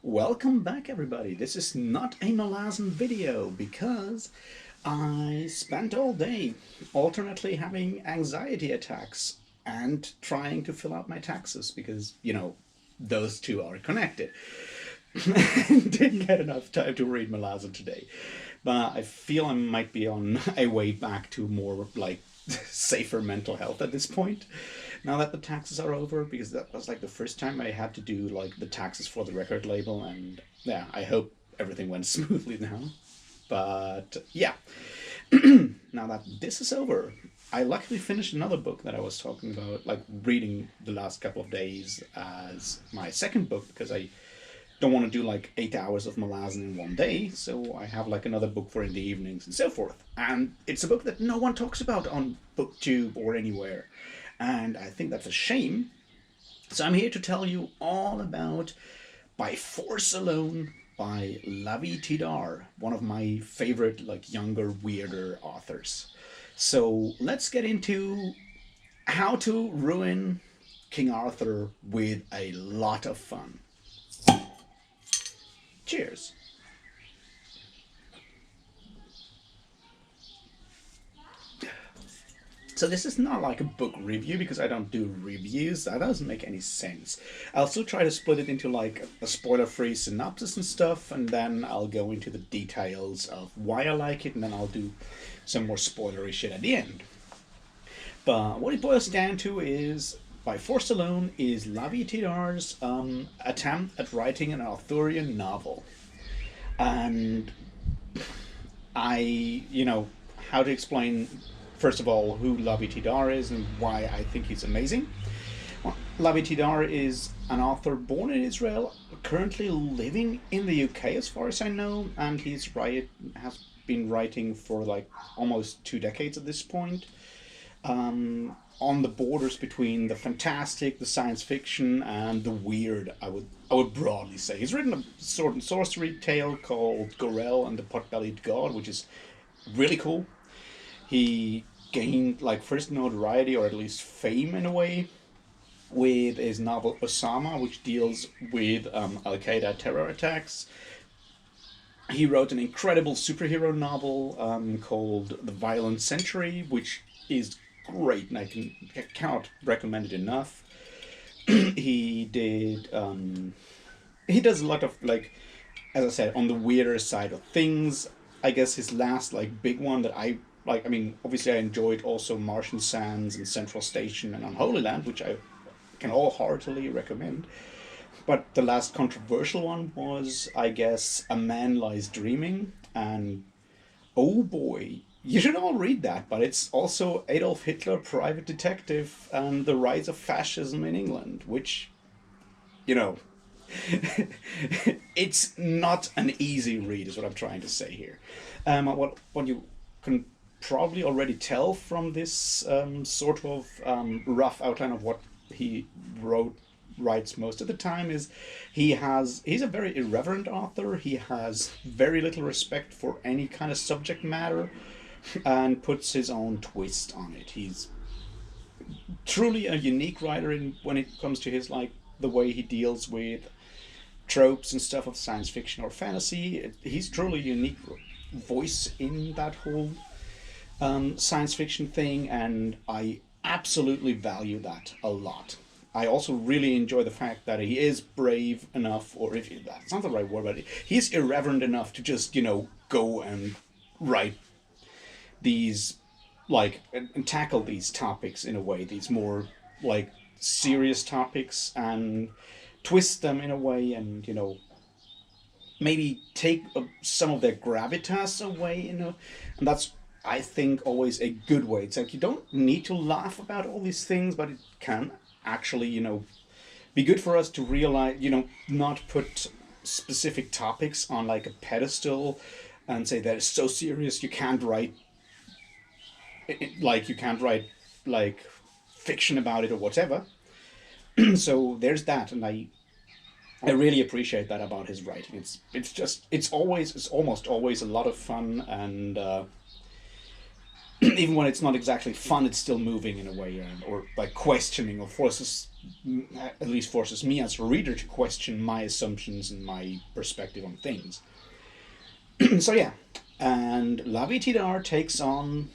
Welcome back, everybody. This is not a Malazan video because I spent all day alternately having anxiety attacks and trying to fill out my taxes because, those two are connected. Didn't get enough time to read Malazan today. But I feel I might be on a way back to more like safer mental health at this point. Now that the taxes are over, because that was like the first time I had to do like the taxes for the record label, and yeah, I hope everything went smoothly now. But yeah, now that this is over, I luckily finished another book that I was talking about, like reading the last couple of days as my second book, because I don't want to do like 8 hours of Malazan in one day, so I have like another book for in the evenings and so forth. And it's a book that no one talks about on BookTube or anywhere. And I think that's a shame. So I'm here to tell you all about By Force Alone by Lavie Tidhar, one of my favorite like younger, weirder authors. So let's get into how to ruin King Arthur with a lot of fun. Cheers. So this is not like a book review because I don't do reviews. That doesn't make any sense. I'll still try to split it into like a spoiler-free synopsis and stuff, and then I'll go into the details of why I like it, and then I'll do some more spoilery shit at the end. But what it boils down to is By Force Alone is Lavie Tidhar's attempt at writing an Arthurian novel. And how to explain, first of all, who Lavie Tidhar is and why I think he's amazing. Well, Lavie Tidhar is an author born in Israel, currently living in the UK as far as I know, and has been writing for like almost 2 decades at this point. On the borders between the fantastic, the science fiction, and the weird, I would broadly say. He's written a sword and sorcery tale called Gorel and the Pot-Bellied God, which is really cool. He gained like first notoriety, or at least fame in a way, with his novel Osama, which deals with Al-Qaeda terror attacks. He wrote an incredible superhero novel called The Violent Century, which is great, and I cannot recommend it enough. he does a lot of, like, as I said, on the weirder side of things. I guess his last like big one that I like, I mean, obviously I enjoyed also Martian Sands and Central Station and Unholy Land, which I can all heartily recommend. But the last controversial one was, I guess, A Man Lies Dreaming, and oh boy, you should all read that, but it's also Adolf Hitler, Private Detective, and the Rise of Fascism in England, which, it's not an easy read, is what I'm trying to say here. What you can probably already tell from this sort of rough outline of what he writes most of the time is he's a very irreverent author. He has very little respect for any kind of subject matter and puts his own twist on it. He's truly a unique writer when it comes to his like the way he deals with tropes and stuff of science fiction or fantasy. He's truly a unique voice in that whole science fiction thing, and I absolutely value that a lot. I also really enjoy the fact that he is brave enough, or if that's not the right word, but he's irreverent enough to just, go and write these, like, and tackle these topics in a way, these more, like, serious topics, and twist them in a way, and, maybe take some of their gravitas away, and that's, I think, always a good way. It's like you don't need to laugh about all these things, but it can actually, be good for us to realize, not put specific topics on like a pedestal and say that it's so serious you can't write, like you can't write like fiction about it or whatever. So there's that, and I really appreciate that about his writing. It's almost always a lot of fun, and even when it's not exactly fun, it's still moving in a way, or like questioning, or forces, at least forces me as a reader to question my assumptions and my perspective on things. So yeah, and Lavie Tidhar takes on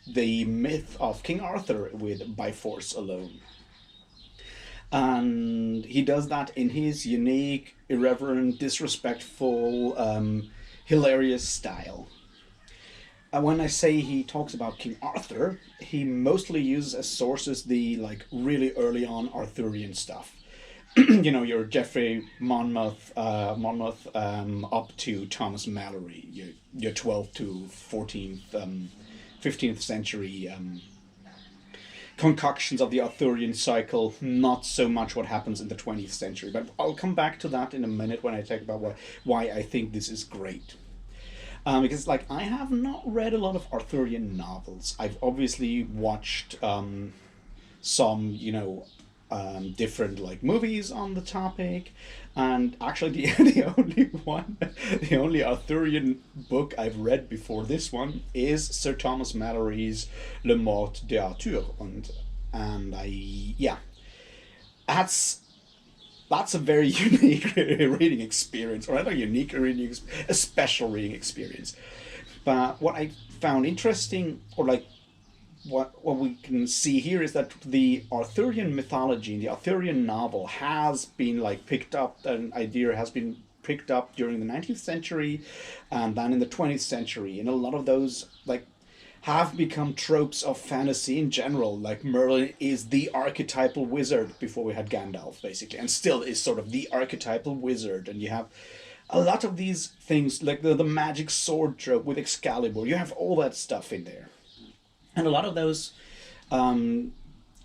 the myth of King Arthur with By Force Alone. And he does that in his unique, irreverent, disrespectful, hilarious style. And when I say he talks about King Arthur, he mostly uses as sources the like really early on Arthurian stuff. You know, your Geoffrey Monmouth up to Thomas Mallory, your 12th to 14th, 15th century concoctions of the Arthurian cycle, not so much what happens in the 20th century. But I'll come back to that in a minute when I talk about why I think this is great. Because, like, I have not read a lot of Arthurian novels. I've obviously watched some, different like movies on the topic, and actually the only Arthurian book I've read before this one is Sir Thomas Mallory's Le Morte d'Arthur, and that's that's a very unique reading experience, or not a unique reading, a special reading experience. But what I found interesting, or like what we can see here, is that the Arthurian mythology, the Arthurian novel, has been like picked up. An idea has been picked up during the 19th century, and then in the 20th century, and a lot of those like have become tropes of fantasy in general. Like Merlin is the archetypal wizard before we had Gandalf, basically, and still is sort of the archetypal wizard. And you have a lot of these things, like the magic sword trope with Excalibur. You have all that stuff in there. And a lot of those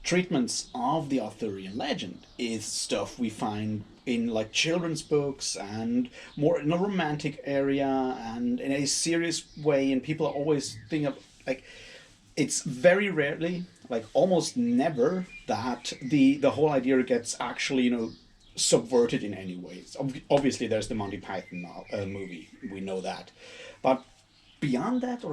treatments of the Arthurian legend is stuff we find in like children's books, and more in a romantic area and in a serious way. And people always think of like, it's very rarely, like almost never, that the whole idea gets actually subverted in any way. Obviously there's the Monty Python movie, we know that, but beyond that,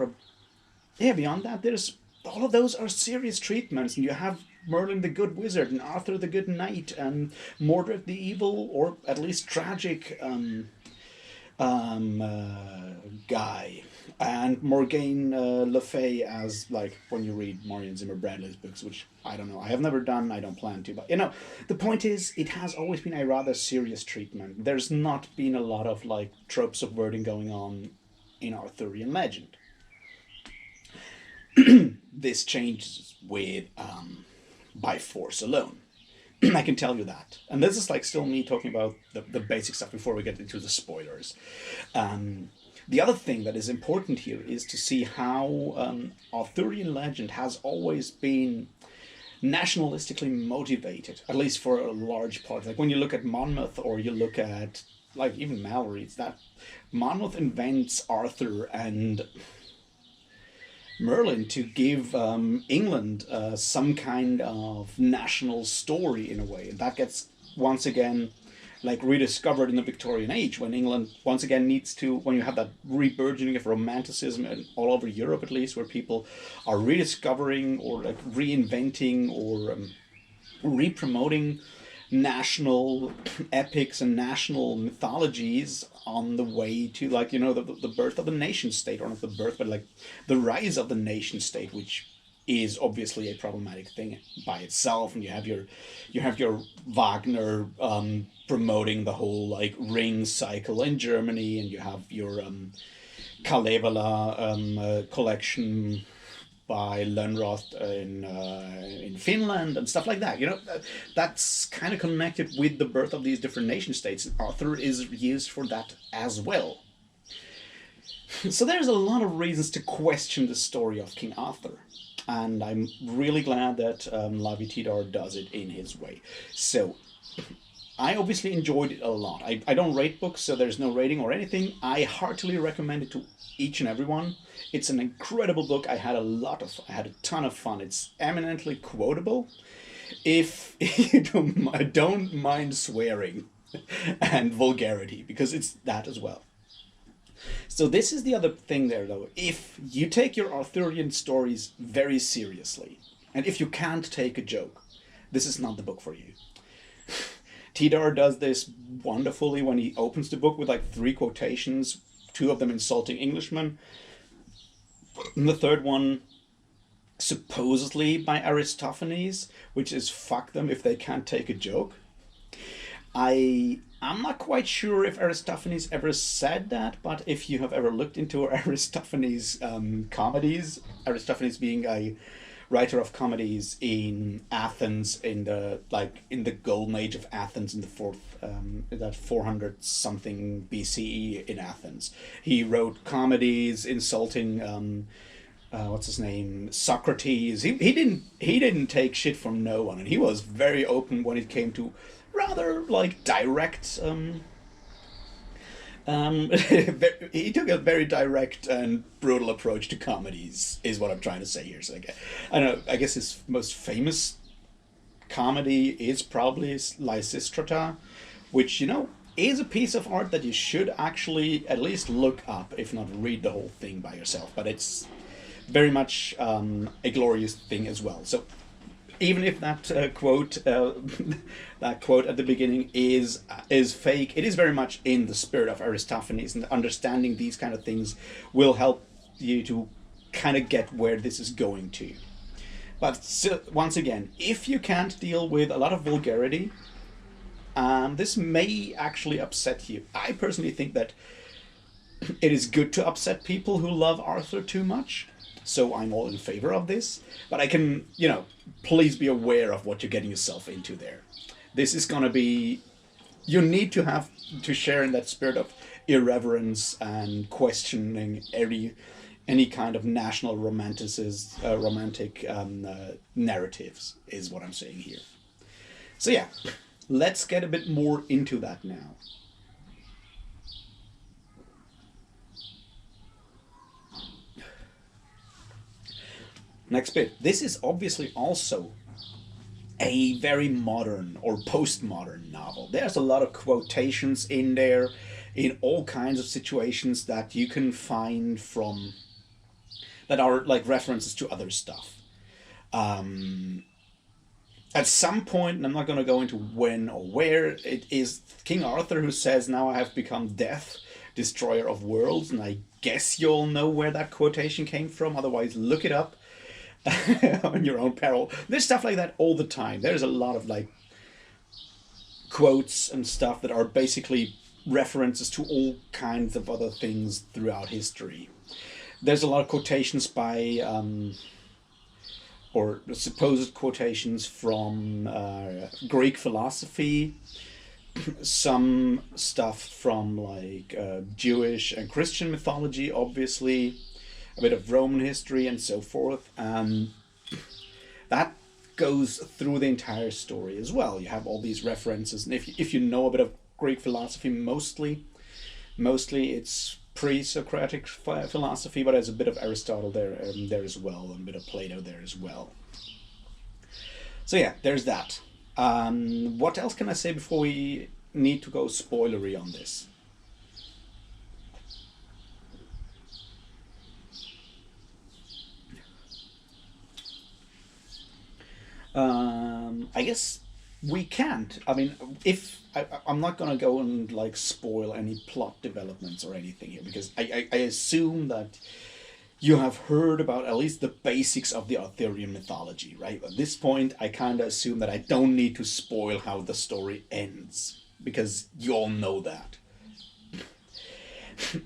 beyond that, there's all of those are serious treatments. And you have Merlin the good wizard, and Arthur the good knight, and Mordred the evil, or at least tragic guy, and Morgane Le Fay, as like when you read Marion Zimmer Bradley's books, which I don't know, I have never done, I don't plan to, but the point is, it has always been a rather serious treatment. There's not been a lot of like trope subverting going on in Arthurian legend. This changes with By Force Alone. I can tell you that. And this is like still me talking about the basic stuff before we get into the spoilers. The other thing that is important here is to see how Arthurian legend has always been nationalistically motivated, at least for a large part. Like when you look at Monmouth, or you look at like even Mallory, it's that Monmouth invents Arthur and Merlin to give England some kind of national story in a way. And that gets once again like rediscovered in the Victorian age, when England once again needs to, when you have that reburgeoning of romanticism and all over Europe at least, where people are rediscovering or like reinventing or re-promoting national epics and national mythologies on the way to like the birth of the nation state, or not the birth but like the rise of the nation state, which is obviously a problematic thing by itself. And you have your Wagner promoting the whole like ring cycle in Germany, and you have your Kalevala collection by Lönnroth in Finland and stuff like that. That's kind of connected with the birth of these different nation states. Arthur is used for that as well. So there's a lot of reasons to question the story of King Arthur, and I'm really glad that Lavie Tidhar does it in his way. So I obviously enjoyed it a lot. I don't rate books, so there's no rating or anything. I heartily recommend it to each and everyone. It's an incredible book. I had a ton of fun. It's eminently quotable, if you don't mind swearing and vulgarity, because it's that as well. So this is the other thing there, though. If you take your Arthurian stories very seriously, and if you can't take a joke, this is not the book for you. Tidhar does this wonderfully when he opens the book with like 3 quotations, 2 of them insulting Englishmen, and the third one supposedly by Aristophanes, which is fuck them if they can't take a joke. I'm not quite sure if Aristophanes ever said that, but if you have ever looked into Aristophanes' comedies, Aristophanes being a writer of comedies in Athens in the golden age of Athens in the that 400 something BCE in Athens, he wrote comedies insulting what's his name, Socrates. He didn't take shit from no one, and he was very open when it came to rather like direct he took a very direct and brutal approach to comedies, is what I'm trying to say here. So I don't know, I guess his most famous comedy is probably Lysistrata, which, you know, is a piece of art that you should actually at least look up, if not read the whole thing by yourself. But it's very much a glorious thing as well. So even if that quote that quote at the beginning is fake, it is very much in the spirit of Aristophanes, and understanding these kind of things will help you to kind of get where this is going to. But still, once again, if you can't deal with a lot of vulgarity, this may actually upset you. I personally think that it is good to upset people who love Arthur too much, so I'm all in favor of this. But I can, you know, please be aware of what you're getting yourself into there. This is going to be, you need to have to share in that spirit of irreverence and questioning any kind of national romantic narratives, is what I'm saying here. So yeah, let's get a bit more into that now. Next bit. This is obviously also a very modern or postmodern novel. There's a lot of quotations in there in all kinds of situations that you can find from, that are like references to other stuff. At some point, and I'm not going to go into when or where, it is King Arthur who says, "Now I have become death, destroyer of worlds," and I guess you all know where that quotation came from. Otherwise, look it up on your own peril. There's stuff like that all the time. There's a lot of like quotes and stuff that are basically references to all kinds of other things throughout history. There's a lot of quotations by or supposed quotations from Greek philosophy, some stuff from like Jewish and Christian mythology, obviously, a bit of Roman history and so forth. That goes through the entire story as well. You have all these references, and if you know a bit of Greek philosophy, mostly it's pre-Socratic philosophy, but there's a bit of Aristotle there as well, and a bit of Plato there as well. So yeah, there's that. What else can I say before we need to go spoilery on this? I guess we can't. I mean, I'm not gonna go and like spoil any plot developments or anything here, because I assume that you have heard about at least the basics of the Arthurian mythology, right? At this point, I kind of assume that I don't need to spoil how the story ends, because you all know that.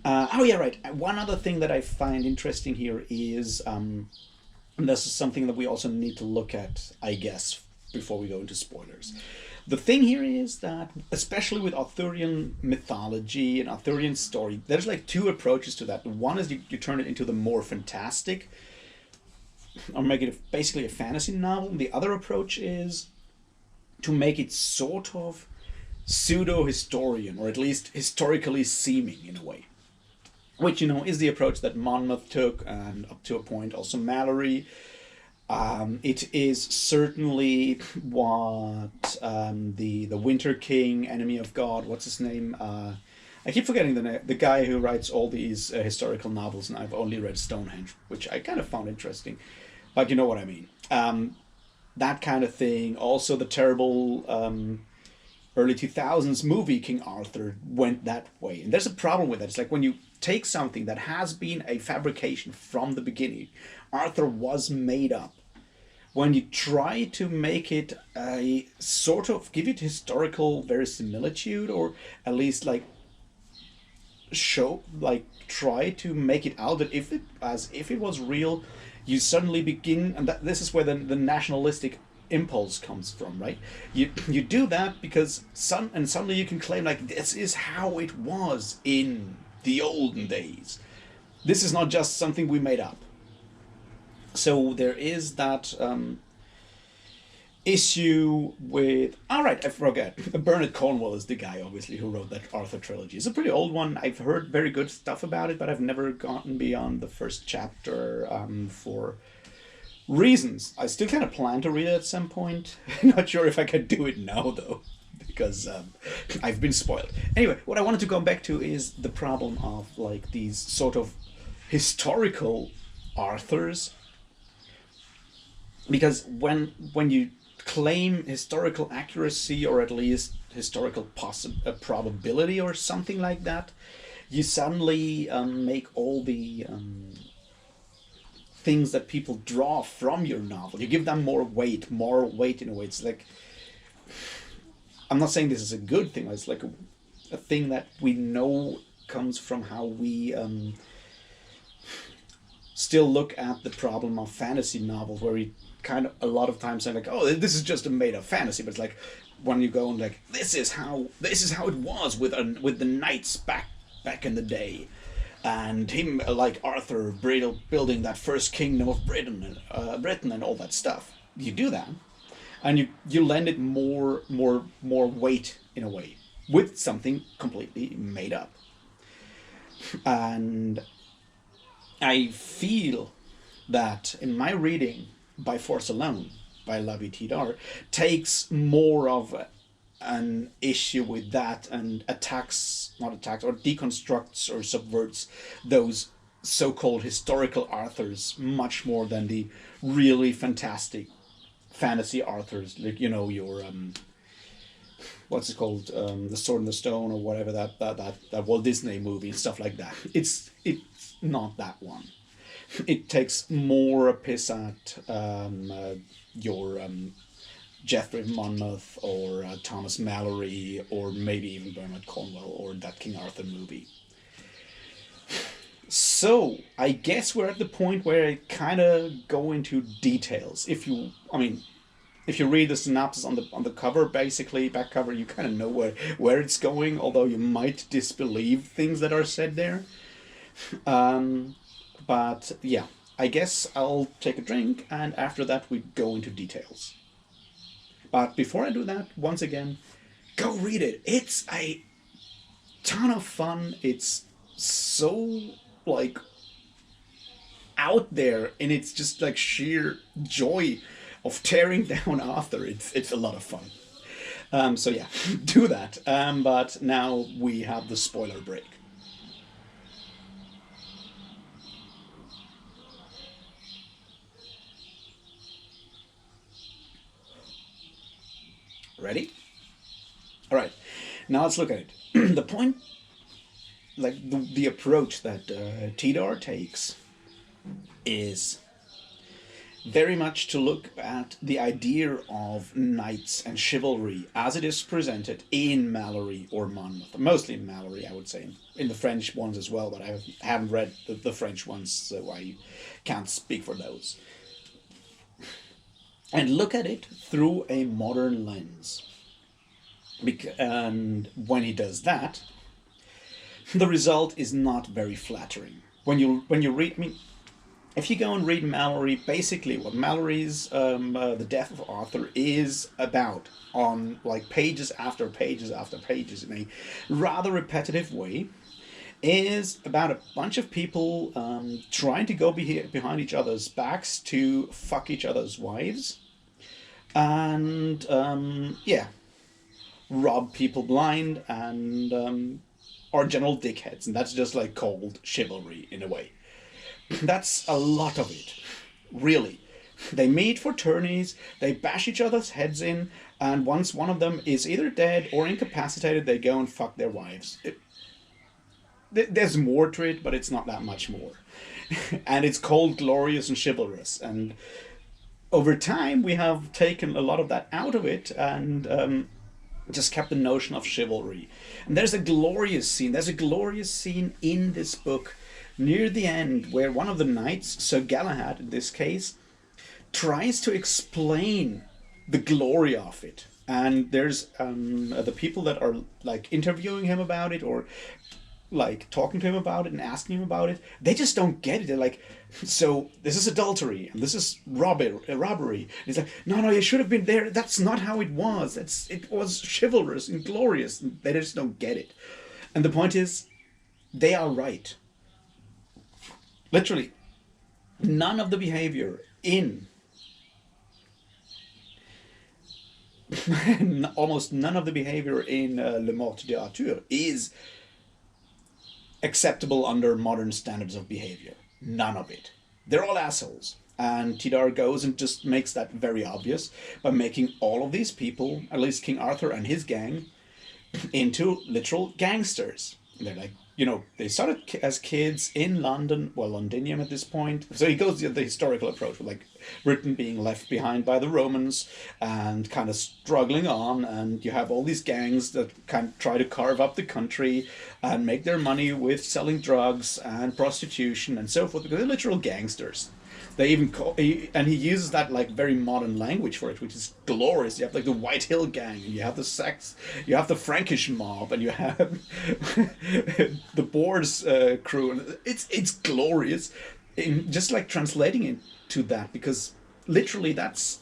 Oh yeah, right. One other thing that I find interesting here is, and this is something that we also need to look at, I guess, before we go into spoilers. The thing here is that, especially with Arthurian mythology and Arthurian story, there's like 2 approaches to that. One is you turn it into the more fantastic, or make it basically a fantasy novel. And the other approach is to make it sort of pseudo-historian, or at least historically seeming in a way. Which, you know, is the approach that Monmouth took, and up to a point also Mallory. It is certainly what the Winter King, Enemy of God, what's his name? I keep forgetting the guy who writes all these historical novels, and I've only read Stonehenge, which I kind of found interesting, but you know what I mean. That kind of thing. Also, the terrible early 2000s movie King Arthur went that way, and there's a problem with that. It's like when you take something that has been a fabrication from the beginning, Arthur was made up. When you try to make it a sort of give it historical verisimilitude, or at least like show, like try to make it out that if it as if it was real, you suddenly begin, and this is where the nationalistic impulse comes from, right? You do that because suddenly you can claim like this is how it was in the olden days. This is not just something we made up. So there is that issue with. All right, I forget. Bernard Cornwell is the guy, obviously, who wrote that Arthur trilogy. It's a pretty old one. I've heard very good stuff about it, but I've never gotten beyond the first chapter for reasons. I still kind of plan to read it at some point. Not sure if I can do it now, though, because I've been spoiled. Anyway, what I wanted to go back to is the problem of like these sort of historical Arthurs, because when you claim historical accuracy, or at least historical probability or something like that, you suddenly make all the things that people draw from your novel, you give them more weight in a way. It's like, I'm not saying this is a good thing, it's like a thing that we know comes from how we still look at the problem of fantasy novels, where we kind of a lot of times say like, oh, this is just a made up fantasy, but it's like when you go and like this is how it was with the knights back in the day, and him like Arthur building that first kingdom of Britain and all that stuff. You do that, and you lend it more weight in a way with something completely made up. And I feel that in my reading, By Force Alone by Lavie Tidhar takes more of an issue with that, and not attacks, or deconstructs or subverts those so-called historical Arthurs much more than the really fantastic fantasy Arthurs, like, you know, your what's it called, The Sword in the Stone, or whatever, that Walt Disney movie and stuff like that. It's not that one. It takes more a piss at your Geoffrey Monmouth, or Thomas Mallory, or maybe even Bernard Cornwell, or that King Arthur movie. So I guess we're at the point where I kind of go into details. If you read the synopsis on the cover, basically back cover, you kind of know where it's going, although you might disbelieve things that are said there. But yeah, I guess I'll take a drink, and after that we go into details. But before I do that, once again, go read it. It's a ton of fun. It's so like out there, and it's just like sheer joy of tearing down Arthur. It's a lot of fun. So yeah, do that. But now we have the spoiler break. Ready? All right. Now let's look at it. The point, like the approach that Tidhar takes, is very much to look at the idea of knights and chivalry as it is presented in Mallory or Monmouth. Mostly in Mallory, I would say. In the French ones as well, but I haven't read the French ones, so I can't speak for those. And look at it through a modern lens. And when he does that, the result is not very flattering. When you read, I mean, if you go and read Mallory, basically what Mallory's The Death of Arthur is about, on like pages after pages after pages in a rather repetitive way, is about a bunch of people trying to go behind each other's backs to fuck each other's wives, and rob people blind, and are general dickheads, and that's just like cold chivalry in a way. That's a lot of it, really. They meet for tourneys, they bash each other's heads in, and once one of them is either dead or incapacitated, they go and fuck their wives. There's more to it, but it's not that much more. And it's cold, glorious, and chivalrous. And over time, we have taken a lot of that out of it and just kept the notion of chivalry. And there's a glorious scene. There's a glorious scene in this book near the end where one of the knights, Sir Galahad in this case, tries to explain the glory of it. And there's the people that are like interviewing him about it or like talking to him about it and asking him about it, they just don't get it. They're like, so this is adultery and this is robbery. And he's like, no, you should have been there. That's not how it was. It was chivalrous and glorious. And they just don't get it. And the point is, they are right. Literally, none of the behavior in almost none of the behavior in Le Mort d'Arthur is acceptable under modern standards of behavior. None of it. They're all assholes. And Tidhar goes and just makes that very obvious by making all of these people, at least King Arthur and his gang, into literal gangsters. And they're like, they started as kids in London, well, Londinium at this point. So he goes the historical approach with like Britain being left behind by the Romans and kind of struggling on, and you have all these gangs that kind of try to carve up the country and make their money with selling drugs and prostitution and so forth, because they're literal gangsters. They even he uses that like very modern language for it, which is glorious. You have like the White Hill Gang, and you have the sex, you have the Frankish mob, and you have the Boers crew, and it's glorious. Just like translating it to that, because literally that's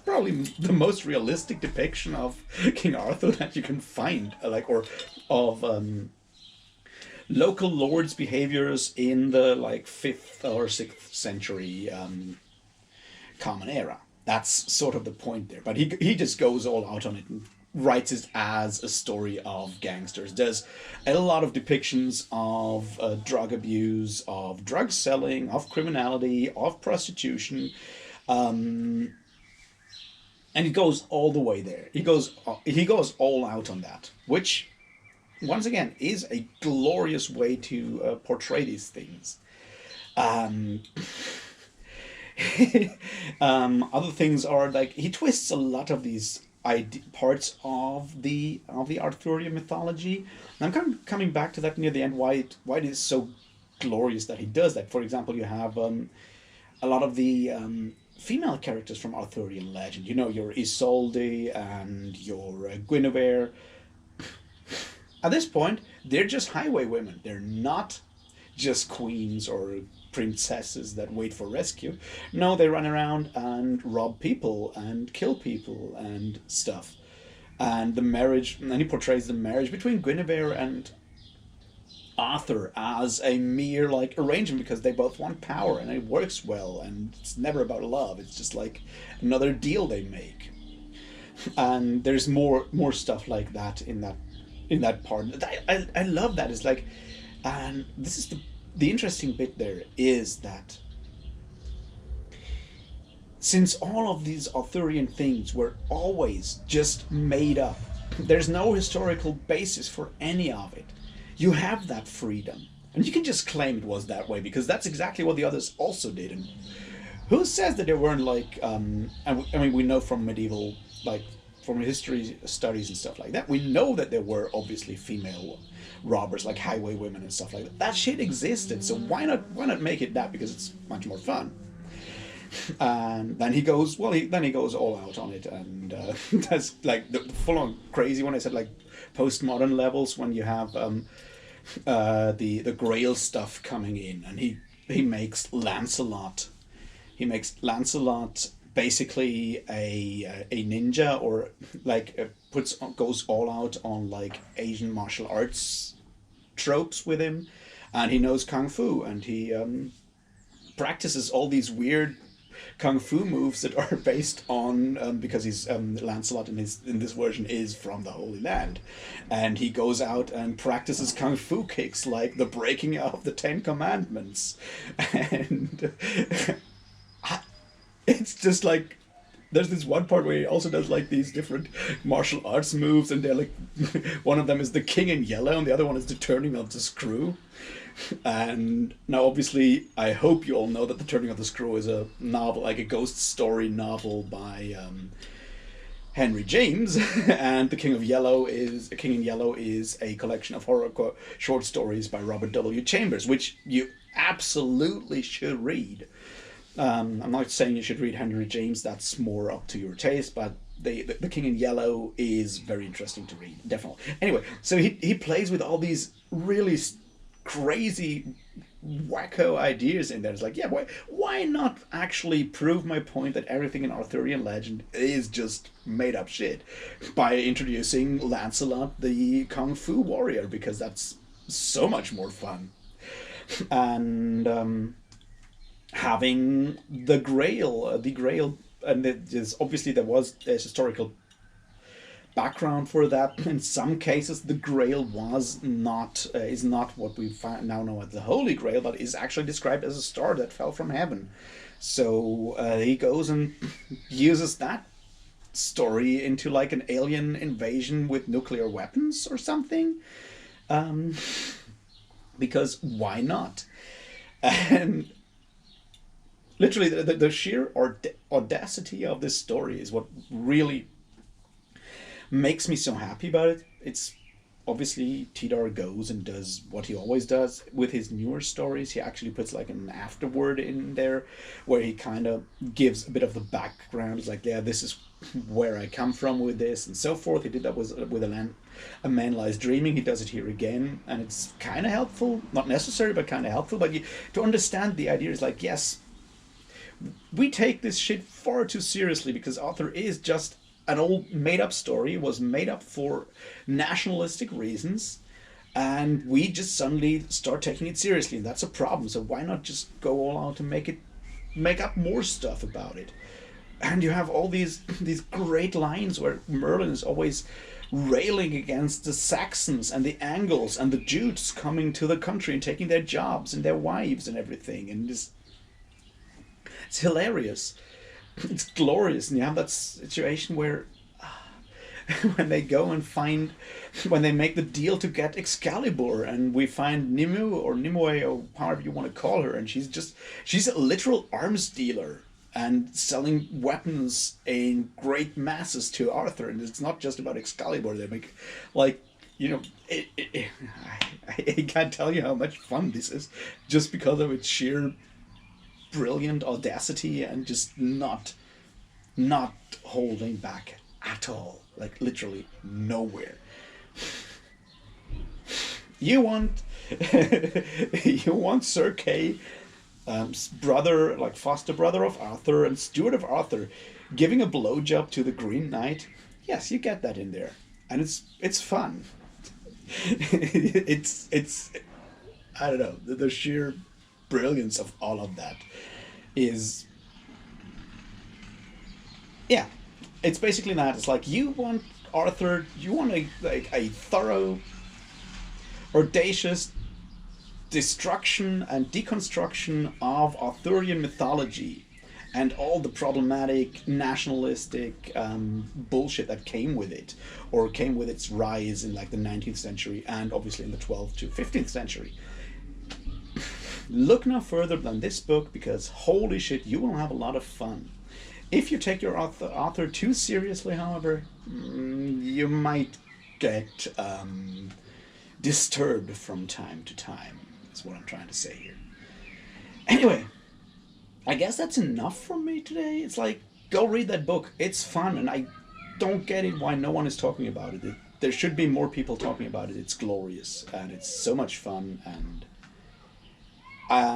probably the most realistic depiction of King Arthur that you can find, or of local lords' behaviors in the like 5th or 6th century Common Era. That's sort of the point there. But he just goes all out on it and writes it as a story of gangsters. There's a lot of depictions of drug abuse, of drug selling, of criminality, of prostitution. And he goes all the way there. He goes all out on that, which once again is a glorious way to portray these things. Other things are like he twists a lot of these parts of the Arthurian mythology. And I'm coming back to that near the end. Why it is so glorious that he does that. For example, you have a lot of the female characters from Arthurian legend. Your Isolde and your Guinevere. At this point, they're just highway women. They're not just queens or princesses that wait for rescue. No, they run around and rob people and kill people and stuff. And the marriage, and he portrays the marriage between Guinevere and Arthur as a mere like arrangement because they both want power and it works well, and it's never about love. It's just like another deal they make. And there's more stuff like that in that part. I love that. It's like, and this is the interesting bit there is that since all of these Arthurian things were always just made up, there's no historical basis for any of it. You have that freedom, and you can just claim it was that way because that's exactly what the others also did. And who says that there weren't like, and I mean, we know from medieval, like from history studies and stuff like that, we know that there were obviously female robbers, like highway women and stuff like that. That shit existed, so why not make it that, because it's much more fun. And then he goes all out on it, and that's like the full-on crazy one. I said like postmodern levels when you have the Grail stuff coming in, and he makes Lancelot. He makes Lancelot basically a ninja, or like goes all out on like Asian martial arts tropes with him, and he knows kung fu, and he practices all these weird kung fu moves that are based on because he's Lancelot in this version is from the Holy Land, and he goes out and practices kung fu kicks like the breaking of the Ten Commandments, and it's just like there's this one part where he also does like these different martial arts moves, and they're like one of them is the King in Yellow, and the other one is the turning of the screw. And now, obviously, I hope you all know that the Turning of the Screw is a novel, like a ghost story novel by Henry James, and the King in Yellow is a collection of horror short stories by Robert W. Chambers, which you absolutely should read. I'm not saying you should read Henry James, that's more up to your taste, but the King in Yellow is very interesting to read, definitely. Anyway, so he plays with all these really crazy wacko ideas in there. It's like, yeah, why not actually prove my point that everything in Arthurian legend is just made up shit by introducing Lancelot the Kung Fu warrior, because that's so much more fun. And having the Grail, and there's obviously there's historical background for that. In some cases, the Grail is not what we now know as the Holy Grail, but is actually described as a star that fell from heaven. So he goes and uses that story into like an alien invasion with nuclear weapons or something, because why not? And literally, the sheer audacity of this story is what really makes me so happy about it. It's obviously Tidhar goes and does what he always does with his newer stories. He actually puts like an afterword in there where he kind of gives a bit of the background. It's like, yeah, this is where I come from with this and so forth. He did that with A Man Lies Dreaming. He does it here again, and it's kind of helpful. Not necessary, but kind of helpful. But to understand the idea is like, yes, we take this shit far too seriously because Arthur is just an old made-up story. It was made up for nationalistic reasons, and we just suddenly start taking it seriously, and that's a problem. So why not just go all out and make up more stuff about it? And you have all these great lines where Merlin is always railing against the Saxons and the Angles and the Jutes coming to the country and taking their jobs and their wives and everything, and it's hilarious. It's glorious. And you have that situation where when they go and when they make the deal to get Excalibur, and we find Nimue or Nimue or however you want to call her, and she's a literal arms dealer and selling weapons in great masses to Arthur. And it's not just about Excalibur. They make, like, I can't tell you how much fun this is just because of its sheer brilliant audacity and just not holding back at all, like literally nowhere. You want Sir Kay, brother, like foster brother of Arthur and steward of Arthur, giving a blowjob to the Green Knight. Yes, you get that in there, and it's fun. it's I don't know, the sheer brilliance of all of that is, yeah, it's basically that. It's like, you want Arthur, you want a thorough, audacious destruction and deconstruction of Arthurian mythology and all the problematic nationalistic bullshit that came with it, or came with its rise in like the 19th century and obviously in the 12th to 15th century. Look no further than this book, because holy shit, you will have a lot of fun. If you take your author too seriously, however, you might get disturbed from time to time. That's what I'm trying to say here. Anyway, I guess that's enough from me today. It's like, go read that book. It's fun, and I don't get it why no one is talking about it. There should be more people talking about it. It's glorious, and it's so much fun, and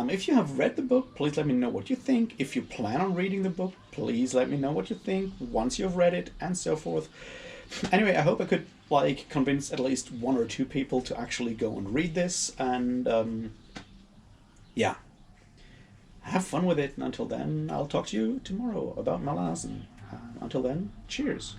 if you have read the book, please let me know what you think. If you plan on reading the book, please let me know what you think once you've read it, and so forth. Anyway, I hope I could convince at least one or two people to actually go and read this, and yeah. have fun with it. And until then, I'll talk to you tomorrow about Malaz. And until then, cheers.